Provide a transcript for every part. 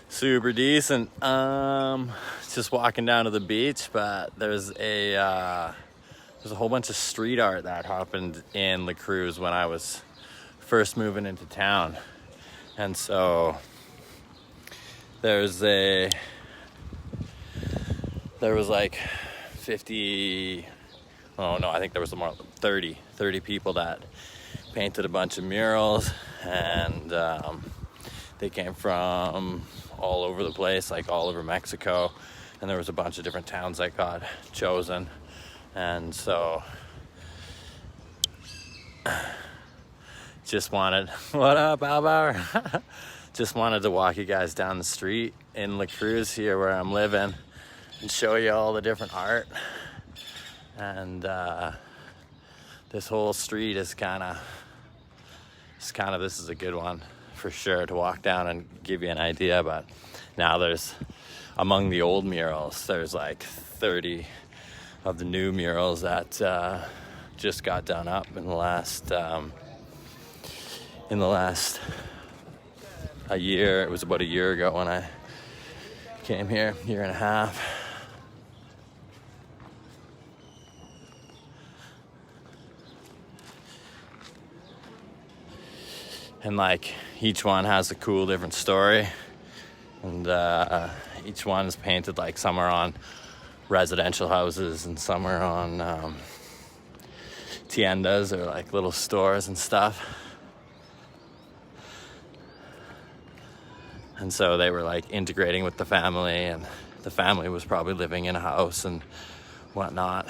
Super decent. Just walking down to the beach, but there's a whole bunch of street art that happened in Cruz when I was first moving into town. And so there was like 50, oh no, I think there was more, 30 people that painted a bunch of murals, and they came from all over the place, like all over Mexico, and there was a bunch of different towns that got chosen. And so just wanted, what up, Albauer? Just wanted to walk you guys down the street in La Cruz here where I'm living and show you all the different art. And this whole street is kind of, this is a good one for sure to walk down and give you an idea. But now there's, among the old murals, there's like 30 of the new murals that just got done up in the last a year. It was about a year ago when I came here, year and a half. And like each one has a cool different story, and each one is painted, like some are on residential houses and some are on tiendas or like little stores and stuff. And so they were like integrating with the family, and the family was probably living in a house and whatnot.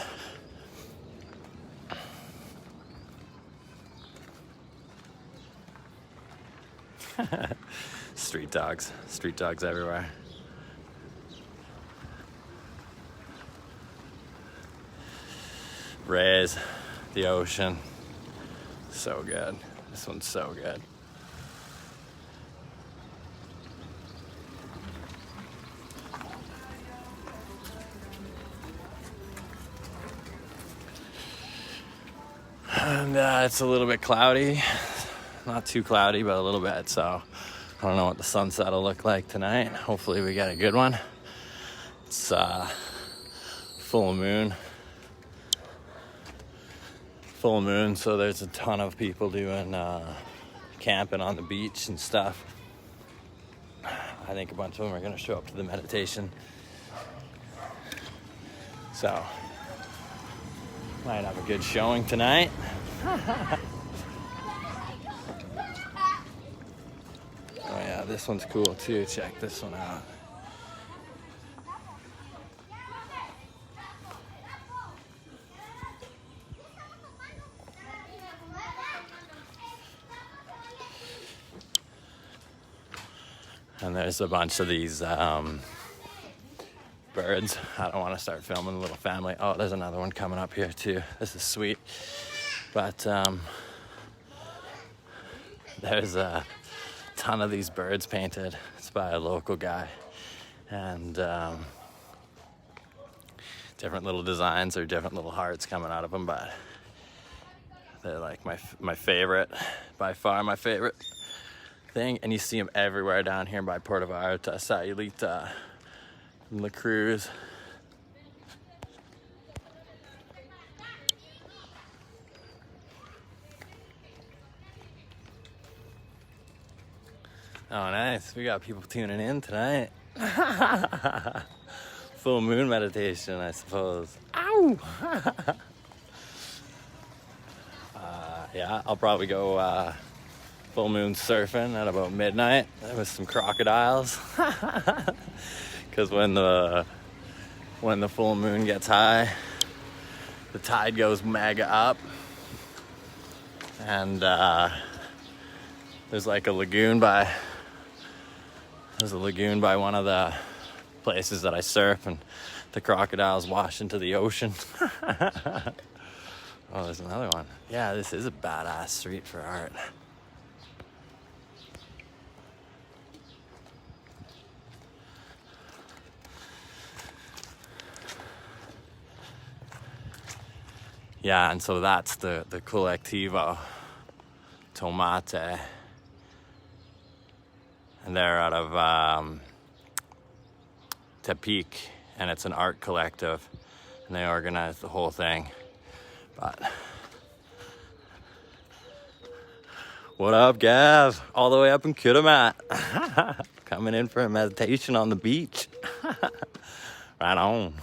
Street dogs everywhere. Rays, the ocean, so good. This one's so good. And it's a little bit cloudy, not too cloudy, but a little bit. So I don't know what the sunset will look like tonight. Hopefully we get a good one. It's full moon, so there's a ton of people doing camping on the beach and stuff. I think a bunch of them are going to show up to the meditation. So might have a good showing tonight. Oh yeah, this one's cool too. Check this one out. And there's a bunch of these birds. I don't want to start filming the little family. Oh, there's another one coming up here too. This is sweet. But there's a ton of these birds painted. It's by a local guy. And different little designs or different little hearts coming out of them. But they're like my favorite, by far my favorite thing. And you see them everywhere down here by Puerto Vallarta, Sayulita, La Cruz. Oh, nice. We got people tuning in tonight. Full moon meditation, I suppose. Ow! Yeah, I'll probably go full moon surfing at about midnight with some crocodiles. Because when the full moon gets high, the tide goes mega up, and there's a lagoon by one of the places that I surf, and the crocodiles wash into the ocean. Oh, there's another one. Yeah, this is a badass street for art. Yeah, and so that's the Colectivo Tomate. and they're out of Tepic, and it's an art collective, and they organize the whole thing. But what up, Gav? All the way up in Kitimat. Coming in for a meditation on the beach. Right on.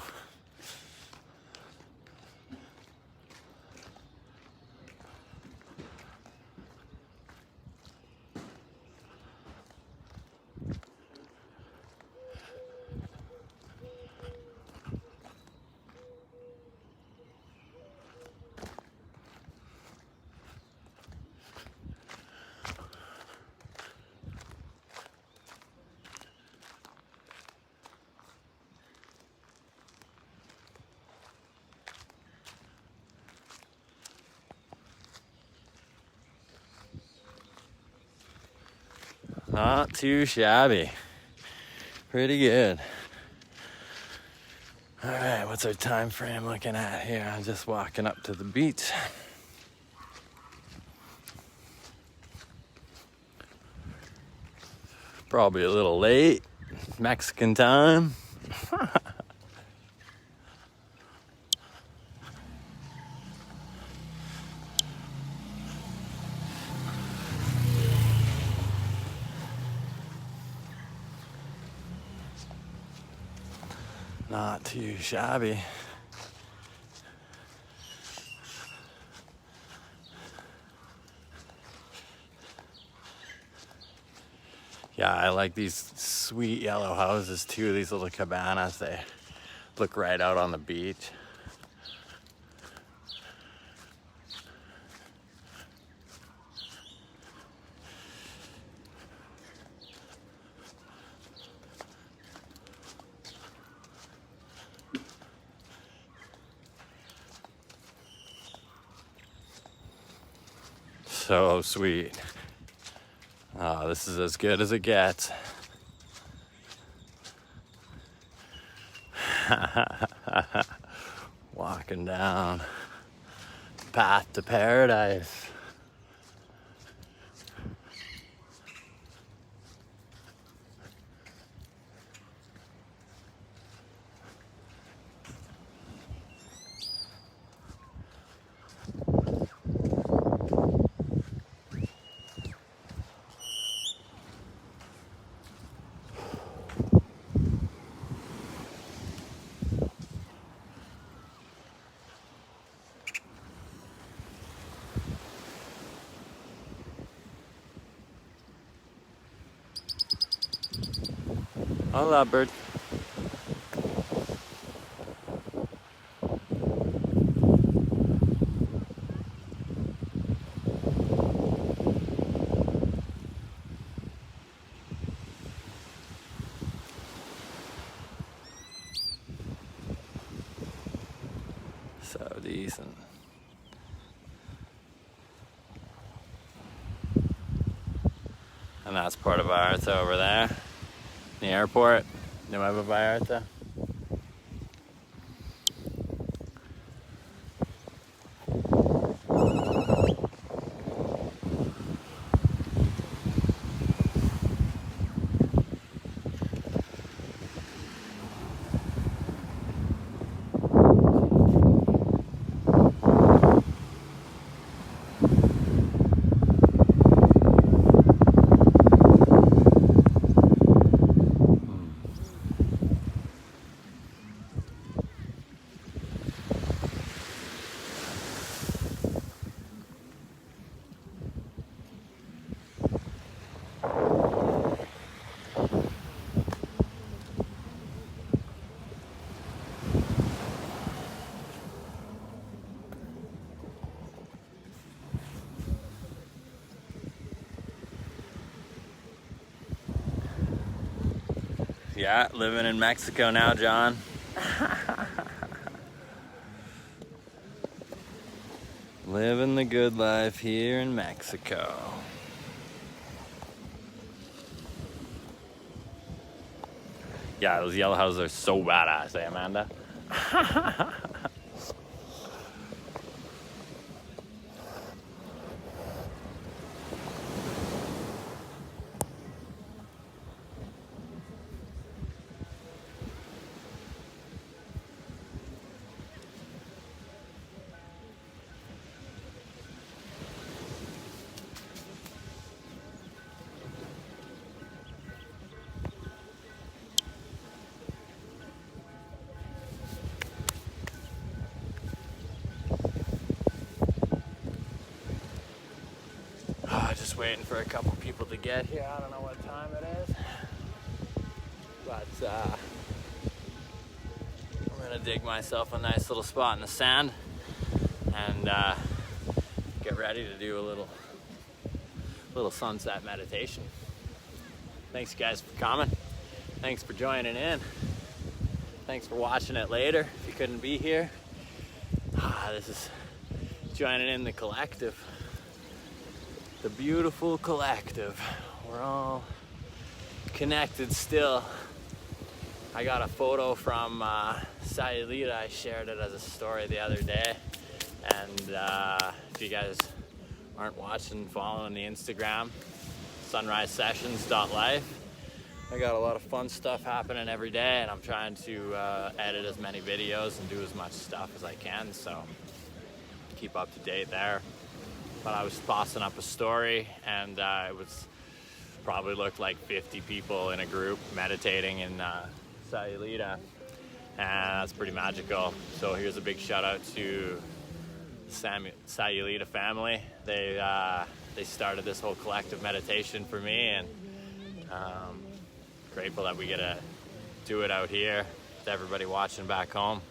Not too shabby. Pretty good. All right, what's our time frame looking at here? I'm just walking up to the beach. Probably a little late. Mexican time. Not too shabby. Yeah, I like these sweet yellow houses too, these little cabanas. They look right out on the beach. So sweet. Oh, this is as good as it gets. Walking down path to paradise. Hola, bird. So decent. And that's Puerto Vallarta over there. The airport, Nueva Vallarta. Yeah, living in Mexico now, John. Living the good life here in Mexico. Yeah, those yellow houses are so badass, eh, Amanda? Just waiting for a couple people to get here. I don't know what time it is, but I'm gonna dig myself a nice little spot in the sand and get ready to do a little sunset meditation. Thanks guys for coming. Thanks for joining in. Thanks for watching it later if you couldn't be here. This is joining in the collective. The beautiful collective. We're all connected still. I got a photo from Sayulita. I shared it as a story the other day. And if you guys aren't watching, following the Instagram, sunrisesessions.life. I got a lot of fun stuff happening every day, and I'm trying to edit as many videos and do as much stuff as I can, so keep up to date there. But I was tossing up a story, and it was probably looked like 50 people in a group meditating in Sayulita, and that's pretty magical. So here's a big shout out to the Sayulita family. They started this whole collective meditation for me, and grateful that we get to do it out here with everybody watching back home.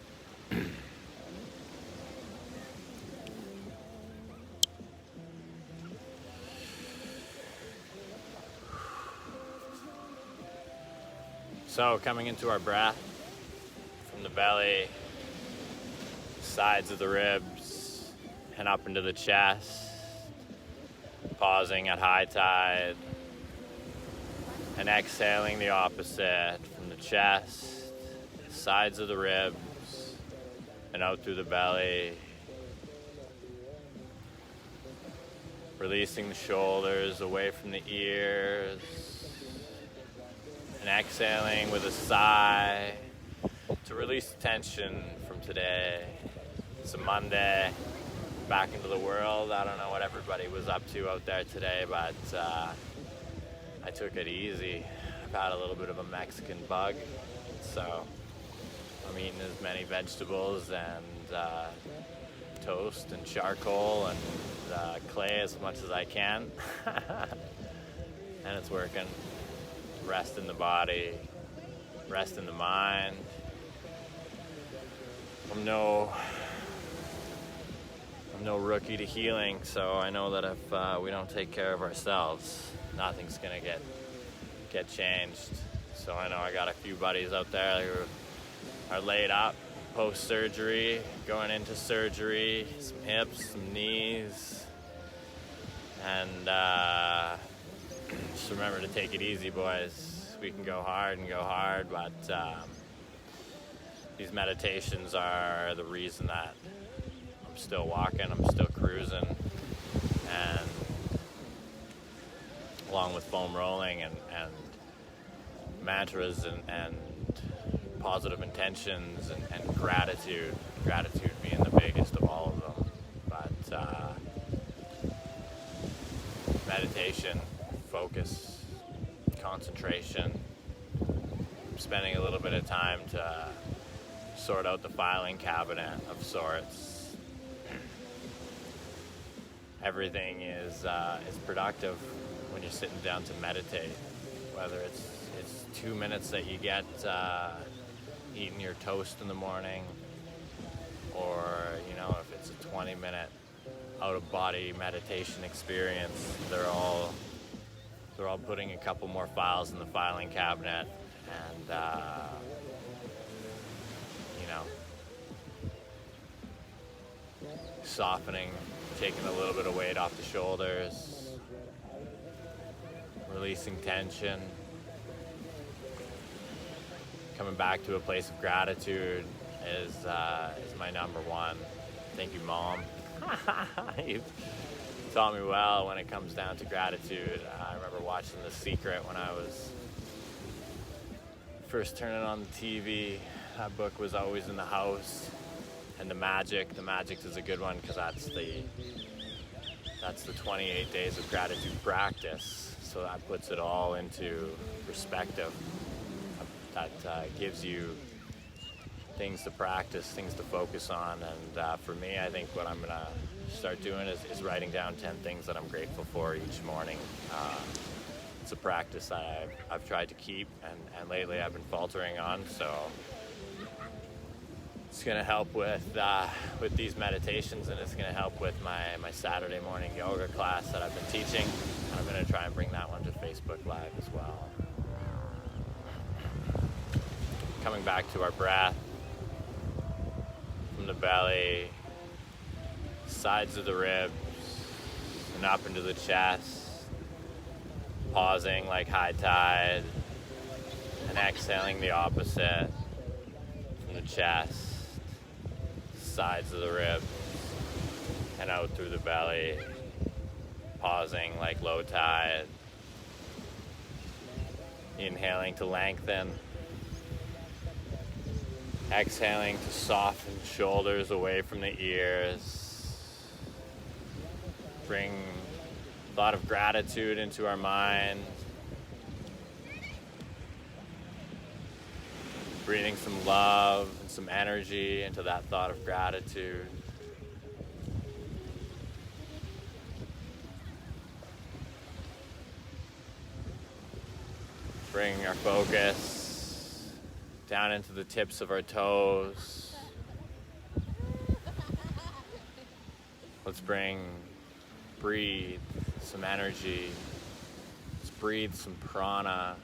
So coming into our breath from the belly, sides of the ribs, and up into the chest, pausing at high tide, and exhaling the opposite from the chest, sides of the ribs, and out through the belly. Releasing the shoulders away from the ears, and exhaling with a sigh to release the tension from today. It's a Monday, back into the world. I don't know what everybody was up to out there today, but I took it easy. I've had a little bit of a Mexican bug, so I'm eating as many vegetables and toast and charcoal and clay as much as I can. And it's working. Rest in the body, rest in the mind. I'm no rookie to healing, so I know that if we don't take care of ourselves, nothing's gonna get changed. So I know I got a few buddies out there who are laid up post-surgery, going into surgery, some hips, some knees, and just remember to take it easy, boys. We can go hard, but these meditations are the reason that I'm still walking, I'm still cruising, and along with foam rolling and mantras and positive intentions and gratitude being the biggest of all of them. But meditation, focus, concentration, spending a little bit of time to sort out the filing cabinet of sorts. Everything is productive when you're sitting down to meditate, whether it's 2 minutes that you get eating your toast in the morning, or if it's a 20-minute out-of-body meditation experience. They're all putting a couple more files in the filing cabinet, and softening, taking a little bit of weight off the shoulders, releasing tension, coming back to a place of gratitude is my number one. Thank you, Mom. You've taught me well when it comes down to gratitude. I remember watching The Secret when I was first turning on the TV. That book was always in the house. And the magic is a good one, because that's the 28 days of gratitude practice. So that puts it all into perspective. That gives you things to practice, things to focus on. And for me, I think what I'm gonna start doing is writing down 10 things that I'm grateful for each morning. It's a practice that I've tried to keep, and lately I've been faltering on, so it's going to help with these meditations, and it's going to help with my Saturday morning yoga class that I've been teaching. I'm going to try and bring that one to Facebook Live as well. Coming back to our breath, from the belly, sides of the ribs, and up into the chest, pausing like high tide, and exhaling the opposite from the chest, sides of the ribs, and out through the belly, pausing like low tide, inhaling to lengthen, exhaling to soften shoulders away from the ears, bring a thought of gratitude into our mind, breathing some love and some energy into that thought of gratitude. Bringing our focus down into the tips of our toes. Let's breathe some energy. Let's breathe some prana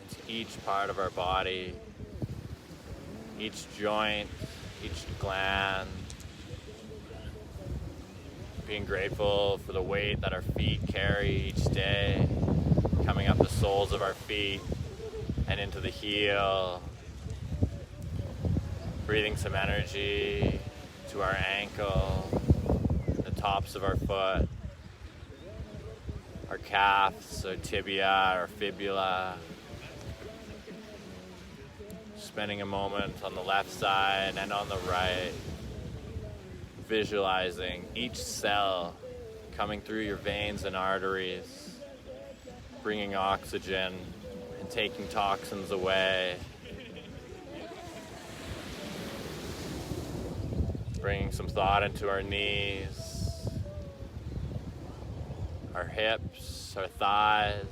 into each part of our body, each joint, each gland. Being grateful for the weight that our feet carry each day, coming up the soles of our feet and into the heel. Breathing some energy to our ankle, the tops of our foot, our calves, our tibia, our fibula. Spending a moment on the left side and on the right, visualizing each cell coming through your veins and arteries, bringing oxygen and taking toxins away, bringing some thought into our knees, our hips, our thighs,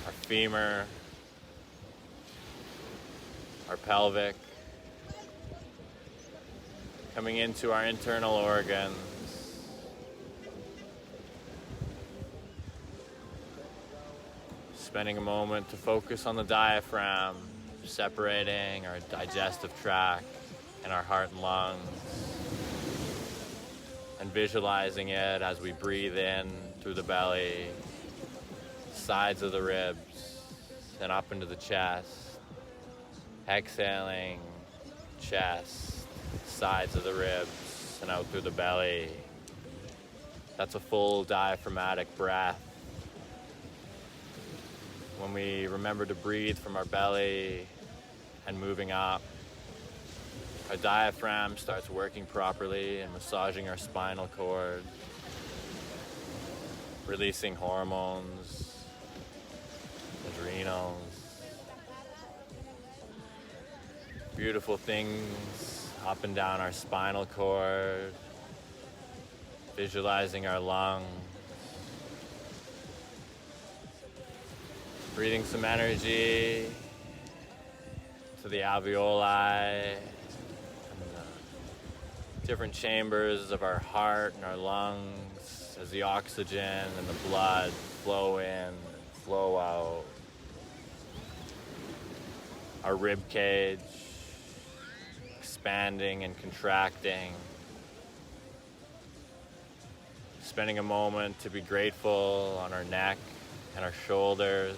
our femur, our pelvic, coming into our internal organs, spending a moment to focus on the diaphragm, separating our digestive tract and our heart and lungs, and visualizing it as we breathe in through the belly, sides of the ribs, and up into the chest. Exhaling, chest, sides of the ribs, and out through the belly. That's a full diaphragmatic breath. When we remember to breathe from our belly and moving up, our diaphragm starts working properly and massaging our spinal cord, releasing hormones, adrenals, beautiful things up and down our spinal cord, visualizing our lungs, breathing some energy to the alveoli and the different chambers of our heart and our lungs as the oxygen and the blood flow in and flow out. Our rib cage expanding and contracting, spending a moment to be grateful on our neck and our shoulders,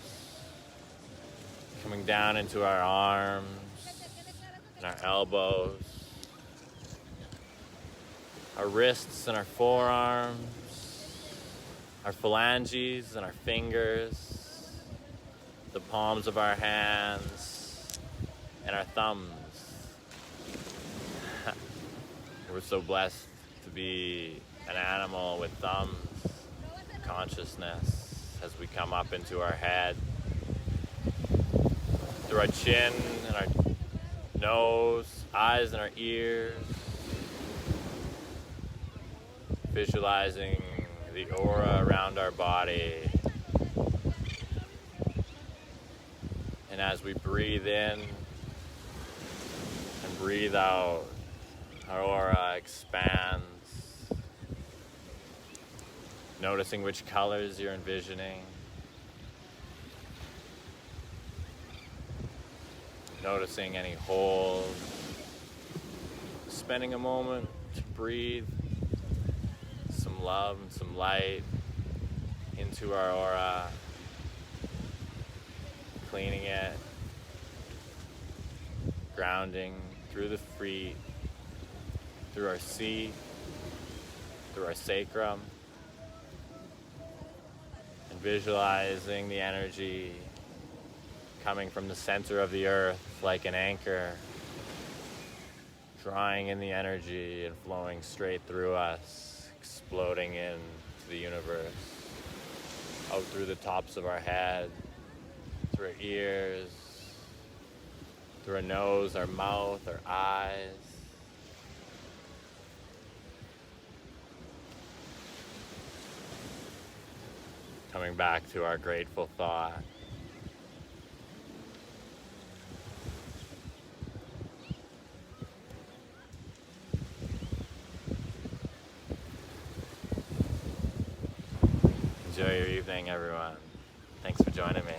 coming down into our arms and our elbows, our wrists and our forearms, our phalanges and our fingers, the palms of our hands, and our thumbs. We're so blessed to be an animal with thumbs, consciousness, as we come up into our head, through our chin and our nose, eyes and our ears, visualizing the aura around our body. And as we breathe in and breathe out, our aura expands. Noticing which colors you're envisioning. Noticing any holes. Spending a moment to breathe some love and some light into our aura. Cleaning it. Grounding through the feet, through our seat, through our sacrum. And visualizing the energy coming from the center of the earth like an anchor, drawing in the energy and flowing straight through us, exploding into the universe, out through the tops of our head, through our ears, through our nose, our mouth, our eyes. Coming back to our grateful thought. Enjoy your evening, everyone. Thanks for joining me.